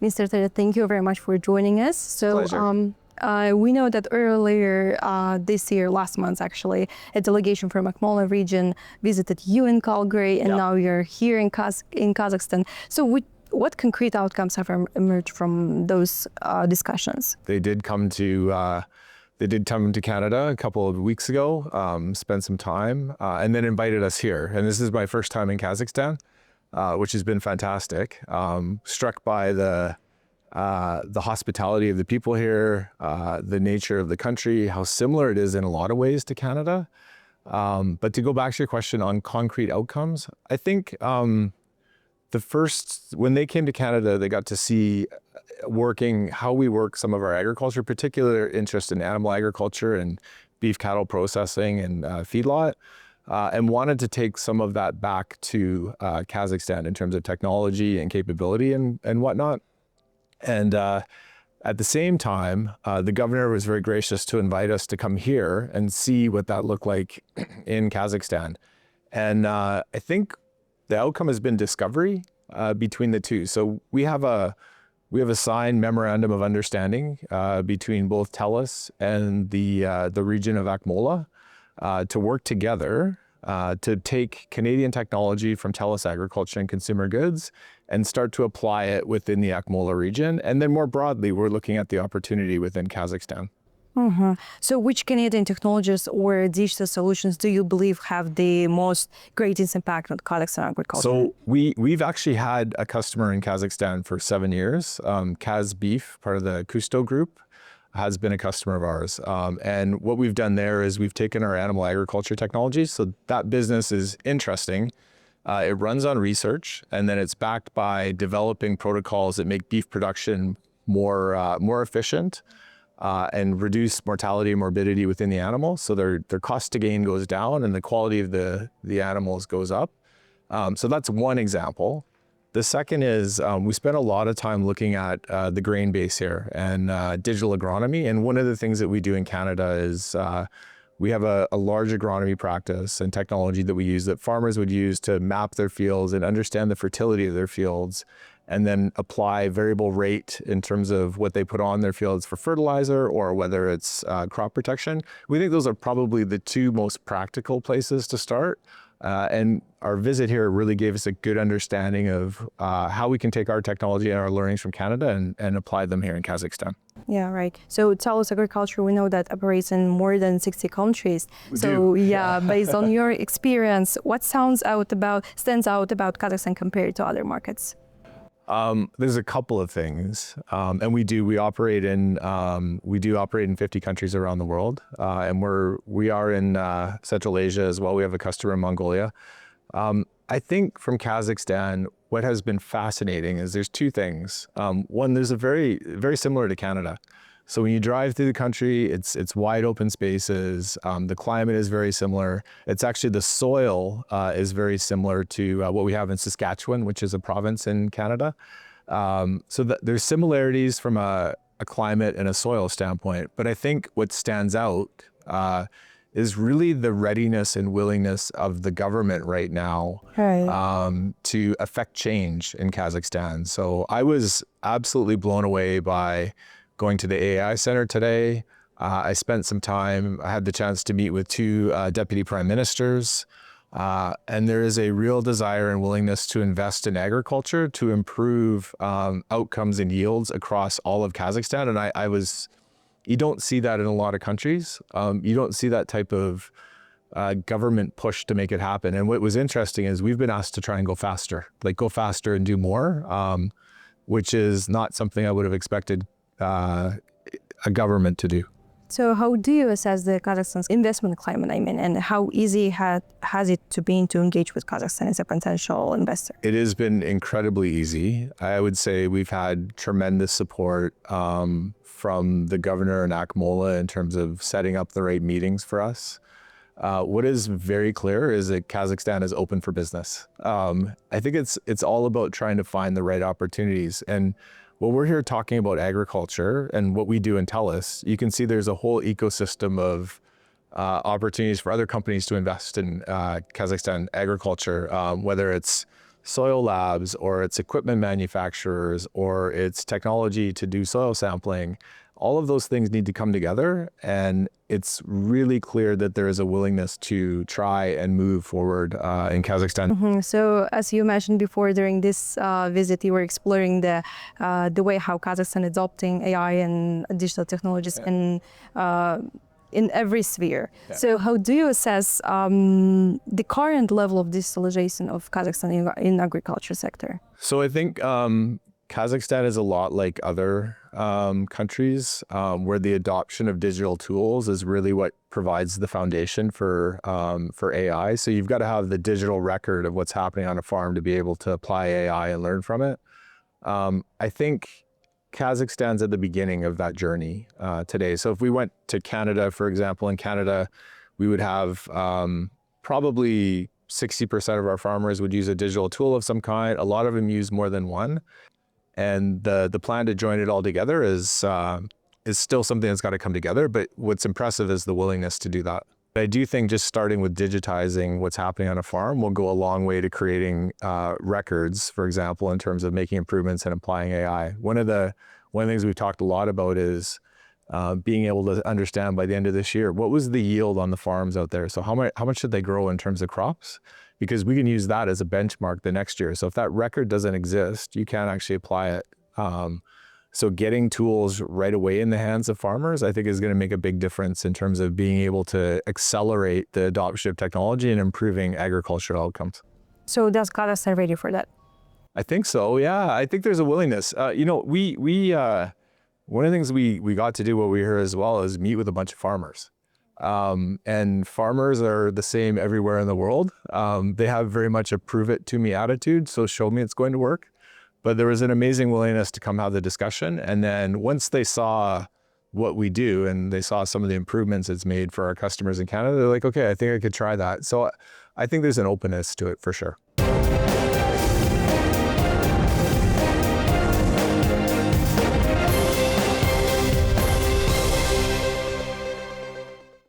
Mr. Terris, thank you very much for joining us. Pleasure. We know that earlier this year, last month actually, a delegation from Akmola Region visited you in Calgary, and now you're here in Kazakhstan. So what concrete outcomes have emerged from those discussions? They did come to Canada a couple of weeks ago, spent some time, and then invited us here. And this is my first time in Kazakhstan, which has been fantastic. Struck by the hospitality of the people here, the nature of the country, how similar it is in a lot of ways to Canada. But to go back to your question on concrete outcomes, I think when they came to Canada, they got to see how we work some of our agriculture, particular interest in animal agriculture and beef cattle processing and feedlot, and wanted to take some of that back to Kazakhstan in terms of technology and capability and whatnot. And at the same time, the governor was very gracious to invite us to come here and see what that looked like in Kazakhstan. And I think the outcome has been discovery between the two. So we have a signed memorandum of understanding between both TELUS and the region of Akmola to work together to take Canadian technology from TELUS Agriculture and Consumer Goods and start to apply it within the Akmola region. And then more broadly, we're looking at the opportunity within Kazakhstan. So which Canadian technologies or digital solutions do you believe have the most greatest impact on Kazakhstan agriculture? So we've actually had a customer in Kazakhstan for 7 years. Kaz Beef, part of the Kusto Group, has been a customer of ours. And what we've done there is we've taken our animal agriculture technologies. So that business is interesting. It runs on research, and then it's backed by developing protocols that make beef production more efficient. And reduce mortality and morbidity within the animal. So their cost to gain goes down and the quality of the animals goes up. So that's one example. The second is we spent a lot of time looking at the grain base here and digital agronomy. And one of the things that we do in Canada is we have a large agronomy practice and technology that we use that farmers would use to map their fields and understand the fertility of their fields, and then apply variable rate in terms of what they put on their fields for fertilizer or whether it's crop protection. We think those are probably the two most practical places to start. And our visit here really gave us a good understanding of how we can take our technology and our learnings from Canada and apply them here in Kazakhstan. Yeah, right. So TELUS Agriculture, we know that operates in more than 60 countries. Based on your experience, what stands out about Kazakhstan compared to other markets? There's a couple of things, and we operate in 50 countries around the world, and we are in Central Asia as well. We have a customer in Mongolia. I think from Kazakhstan, what has been fascinating is there's two things. One, there's a very similar to Canada. So when you drive through the country, it's wide open spaces. The climate is very similar. It's actually the soil is very similar to what we have in Saskatchewan, which is a province in Canada. So there's similarities from a climate and a soil standpoint. But I think what stands out is really the readiness and willingness of the government right now to affect change in Kazakhstan. So I was absolutely blown away by going to the AI Center today. I spent some time, I had the chance to meet with two deputy prime ministers, and there is a real desire and willingness to invest in agriculture to improve outcomes and yields across all of Kazakhstan. And you don't see that in a lot of countries. You don't see that type of government push to make it happen. And what was interesting is we've been asked to try and go faster and do more, which is not something I would have expected a government to do. So how do you assess the Kazakhstan's investment climate, and how easy has it been to engage with Kazakhstan as a potential investor? It has been incredibly easy. I would say we've had tremendous support from the governor in Akmola in terms of setting up the right meetings for us. What is very clear is that Kazakhstan is open for business. I think it's all about trying to find the right opportunities. And when we're here talking about agriculture and what we do in TELUS, you can see there's a whole ecosystem of opportunities for other companies to invest in Kazakhstan agriculture, whether it's soil labs, or it's equipment manufacturers, or it's technology to do soil sampling. All of those things need to come together, and it's really clear that there is a willingness to try and move forward in Kazakhstan. So, as you mentioned before, during this visit, you were exploring the way how Kazakhstan is adopting AI and digital technologies in every sphere. Yeah. So, how do you assess the current level of digitalization of Kazakhstan in agriculture sector? So I think Kazakhstan is a lot like other countries where the adoption of digital tools is really what provides the foundation for AI. So you've got to have the digital record of what's happening on a farm to be able to apply AI and learn from it. I think Kazakhstan's at the beginning of that journey today. So if we went to Canada, for example, in Canada, we would have probably 60% of our farmers would use a digital tool of some kind. A lot of them use more than one. And the plan to join it all together is still something that's got to come together. But what's impressive is the willingness to do that. I do think just starting with digitizing what's happening on a farm will go a long way to creating records, for example, in terms of making improvements and applying AI. One of the things we've talked a lot about is being able to understand by the end of this year, what was the yield on the farms out there? So how much did they grow in terms of crops? Because we can use that as a benchmark the next year. So if that record doesn't exist, you can't actually apply it. So getting tools right away in the hands of farmers, I think is going to make a big difference in terms of being able to accelerate the adoption of technology and improving agricultural outcomes. So does Kazakhstan ready for that? I think so, yeah. I think there's a willingness. One of the things we got to do while we were here as well is meet with a bunch of farmers. And farmers are the same everywhere in the world. They have very much a prove it to me attitude, so show me it's going to work. But there was an amazing willingness to come have the discussion. And then once they saw what we do and they saw some of the improvements it's made for our customers in Canada, they're like, okay, I think I could try that. So I think there's an openness to it for sure.